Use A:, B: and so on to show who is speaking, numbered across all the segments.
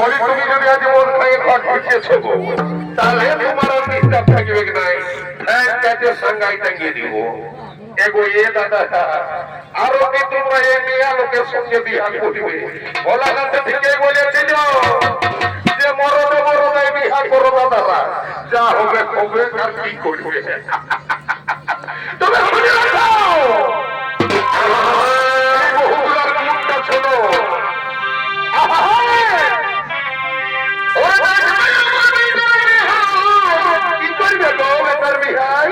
A: বলি তুমি যদি আজ মন খাই ঘর ঢুকেছো তাহলে তোমার আর ডিস্টার্ব থাকবে কি নাই ফ্যান কাটে সাঙ্গাই টাঙিয়ে দিব এগো এ দাদা আরো কি তোমরা এই মেয়া লোকের সঙ্গে বিয়া করবে বলা কাছে থেকে বলেছিল যে মরদে মরদে বিয়া করো দাদারা যা হবে হবে আর কি করবে তবে শুনে রাখো বহুগুলার মুখটা শোনো কি করবে গো বেটার বিহাই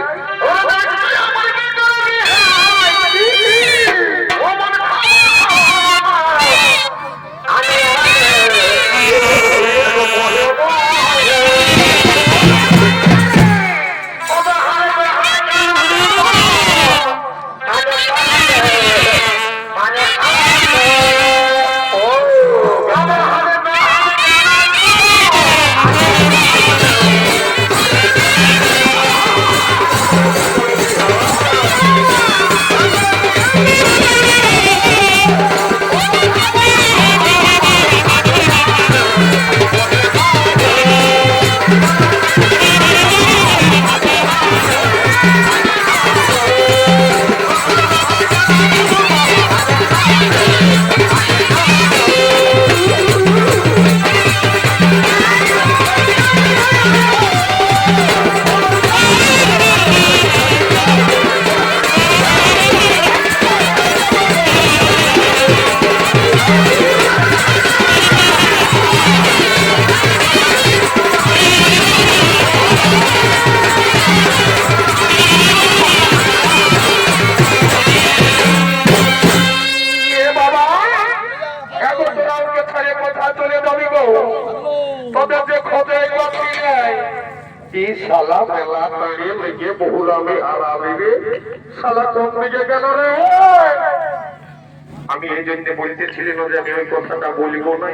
A: আমি এই জন্য বলতেছিলাম যে আমি ওই কথাটা বলিব না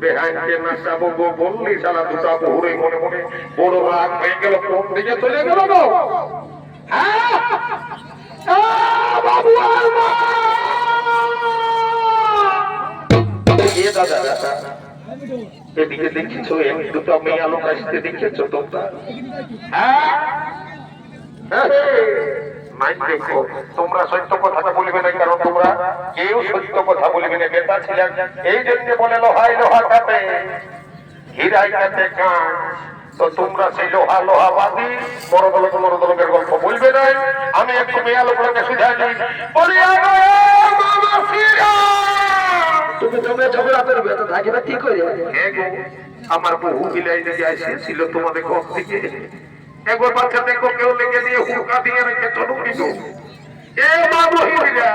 A: বেহাইকে নাচাবো গো বললি শালা দুটা বহুরে মনে মনে বড় রাগ হয়ে গেল কোন দিকে চলে গেল গো বাবু দাদা এদিকে দেখেছো দুটো মেয়ে লোক আসতে দেখেছো তোমরা দেখো তোমরা সত্য কথাটা বলবে না কারণ তোমরা কেউ সত্য কথা বলবে না বেটা ছিলেন এই জন্য বলে লোহাই লোহা কাটে হীরাই কাটে কাঁচ তো তোমরা সেই লোহা লোহা বাদি মরদলকের গল্প বলবে না আমি একটু মেয়া লোককে সুঝাই বলি তুমি জমে জমে রাতের বেতা থাকিবে কি করে আমার বহু বিলাই যে আসছিল তোমাদের ঘর থেকে একবার বাচ্চা দেখো কেউ লেগে দিয়ে হুকা দিয়ে রেখে চলুক কিন্তু এ বাবু হিরা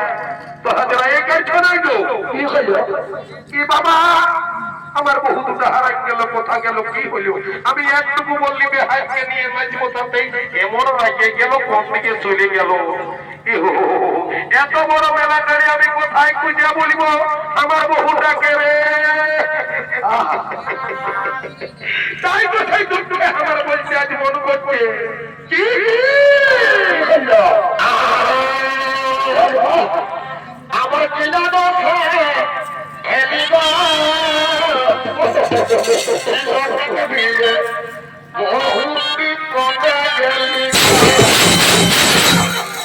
A: তোরা যারা এই কাজ নাই গো কি হইল কি বাবা আমার বহু দুটা হারাই গেল কোথা গেল কি হইল আমি একটুকু বললি বেহাইকে নিয়ে নাচবো তাতেই এমন রাখে গেল কোন দিকে চলে গেল এত বড় মেলাটারে আমি কোথায় খুঁজে বলিব আমার বহুটাকে রে তাই কোথায় দুটো আমার বলছে আজ মন করছে কি আমার কিনা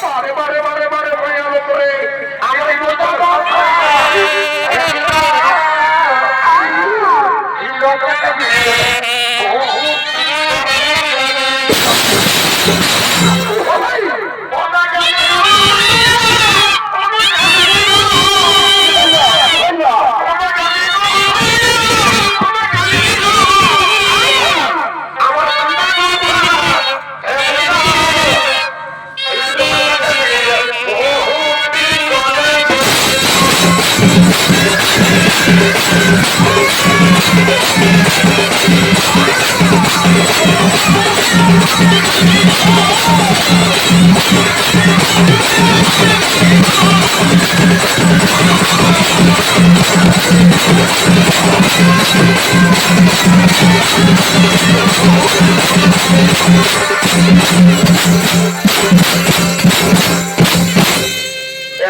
A: বারে বারে বারে বারে হয়ে গেল করে আমার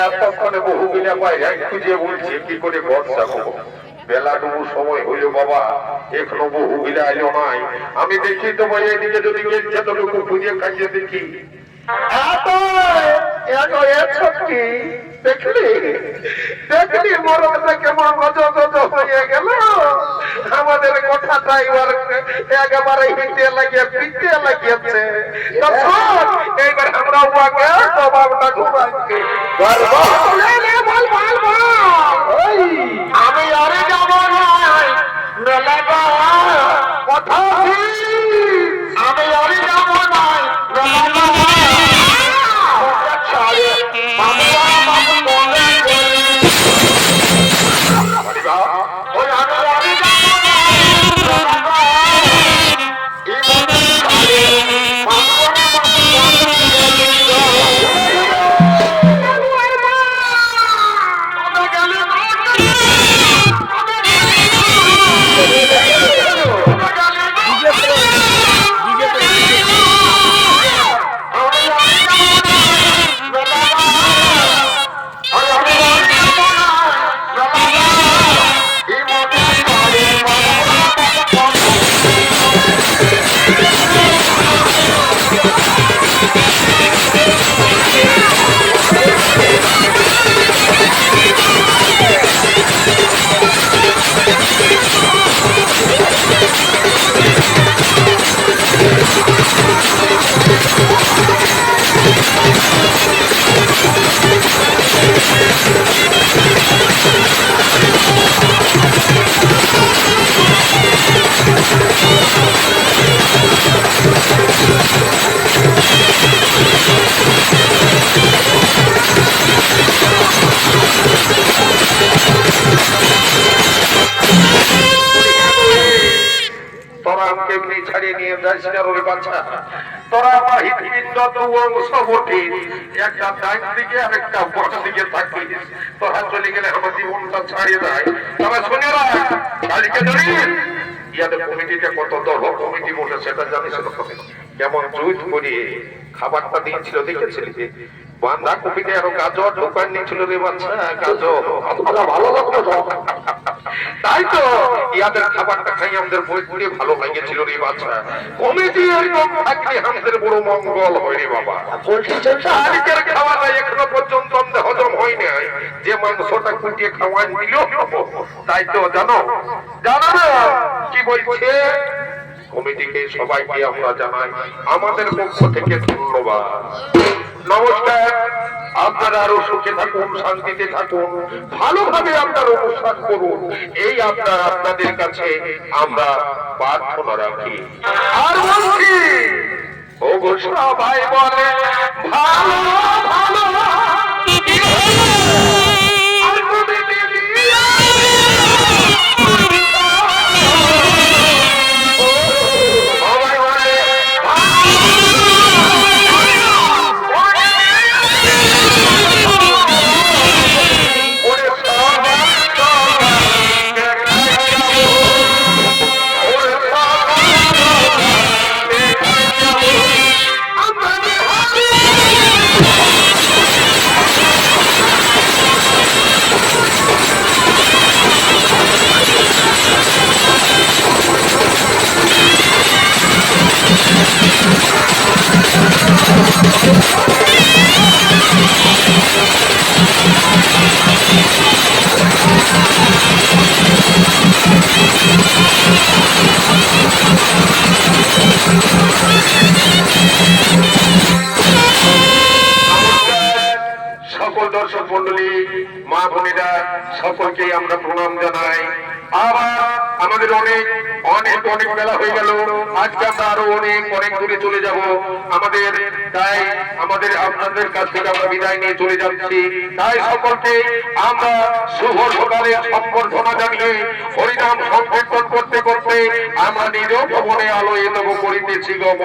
A: এতক্ষণে বহু বিনা পায় খুঁজে বলছে কি করে বর্ষা হবো বেলা ডুবু সময় হইল বাবা, এখনো বহু বিলে আইলো নাই। আমি দেখি তো ভাই এদিকে যদি গেছে তো লোক বুঝে খাইয়ে দেখি। দেখলি দেখলি মরদটা কেমন গজ গজ হয়ে গেল। আমাদের কথাটা এবার একেবারে হিটে লাগিয়ে পিটে লাগিয়েছে। এইবার আমরা উহাকে জবাবটা ঘুরাইছি। আমি আরে যাব নাই কথা, আমি আরে যাব নাই ছাড়িয়ে নিয়ে যাইস না রে বাচ্চা। তোরা আমার হৃৎপিণ্ড দু অংশ বটে, একটা ডান দিকে আর একটা বাম দিকে থাকিস। তোরা চলে গেলে আমার জীবনটা ছাড়িয়ে দেয়। তবে শুনে রাখ, কালকে জানিস ইয়াদের কমিটিতে কত দল কমিটি বসে সেটা জানিস? কেমন জুত করে খাবারটা দিয়েছিল দেখেছিলি? বান্ধা কপিতে আরো গাজর দোকান নিয়েছিল রে বাচ্চা, গাজর ভালো লাগলো। তাই তো ইয়াদের খাবারটা খাই আমাদের বই পড়ে ভালো লেগেছিল রে বাচ্চা। কমিটি এরকম থাকলে আমাদের বড় মঙ্গল হয় রে বাবা। আজকের খাওয়াটা এখনো পর্যন্ত আমাদের হজম হয় না, যে মাংসটা কুটিয়ে খাওয়ান দিল। তাই তো জানো জানো না কি বলছে কমিটিকে? সবাইকে আমরা জানাই আমাদের পক্ষ থেকে ধন্যবাদ, নমস্কার। আপনারা আরো সুখে থাকুন, শান্তিতে থাকুন, ভালোভাবে আপনার অনুষ্ঠান করুন, এই আপনাদের কাছে আমরা প্রার্থনা রাখি। আর বলছি ও ঘোষণা ভাই বলে ভালো ভালো সকল দর্শক মন্ডলী, মা বোনেরা, সকলকে আমরা প্রণাম জানাই। আবার আমাদের অনেক অনেক অনেক বেলা হয়ে গেল, আজকে আমরা আরো অনেক অনেক দূরে চলে যাব আমাদের। তাই আমাদের আপনাদের কাছ থেকে আমরা বিদায় নিয়ে চলে যাচ্ছি। তাই সকলকে আমরা শুভ সকালের সম্বর্ধনা জানিয়ে হরিনাম সংকীর্তন করতে করতে আমরা নিজ ভবনে আলো এলব করিতেছি গম।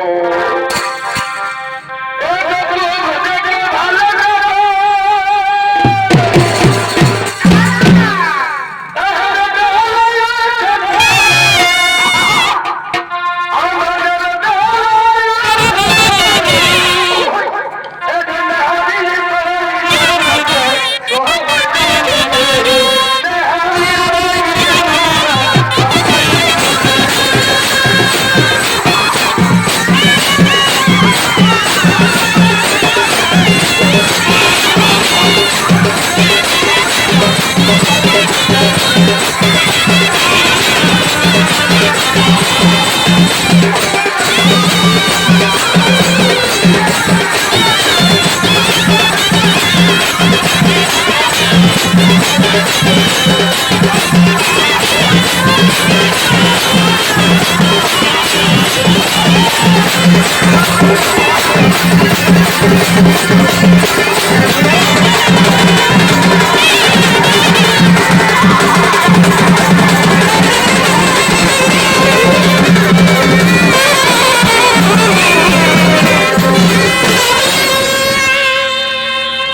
B: Thank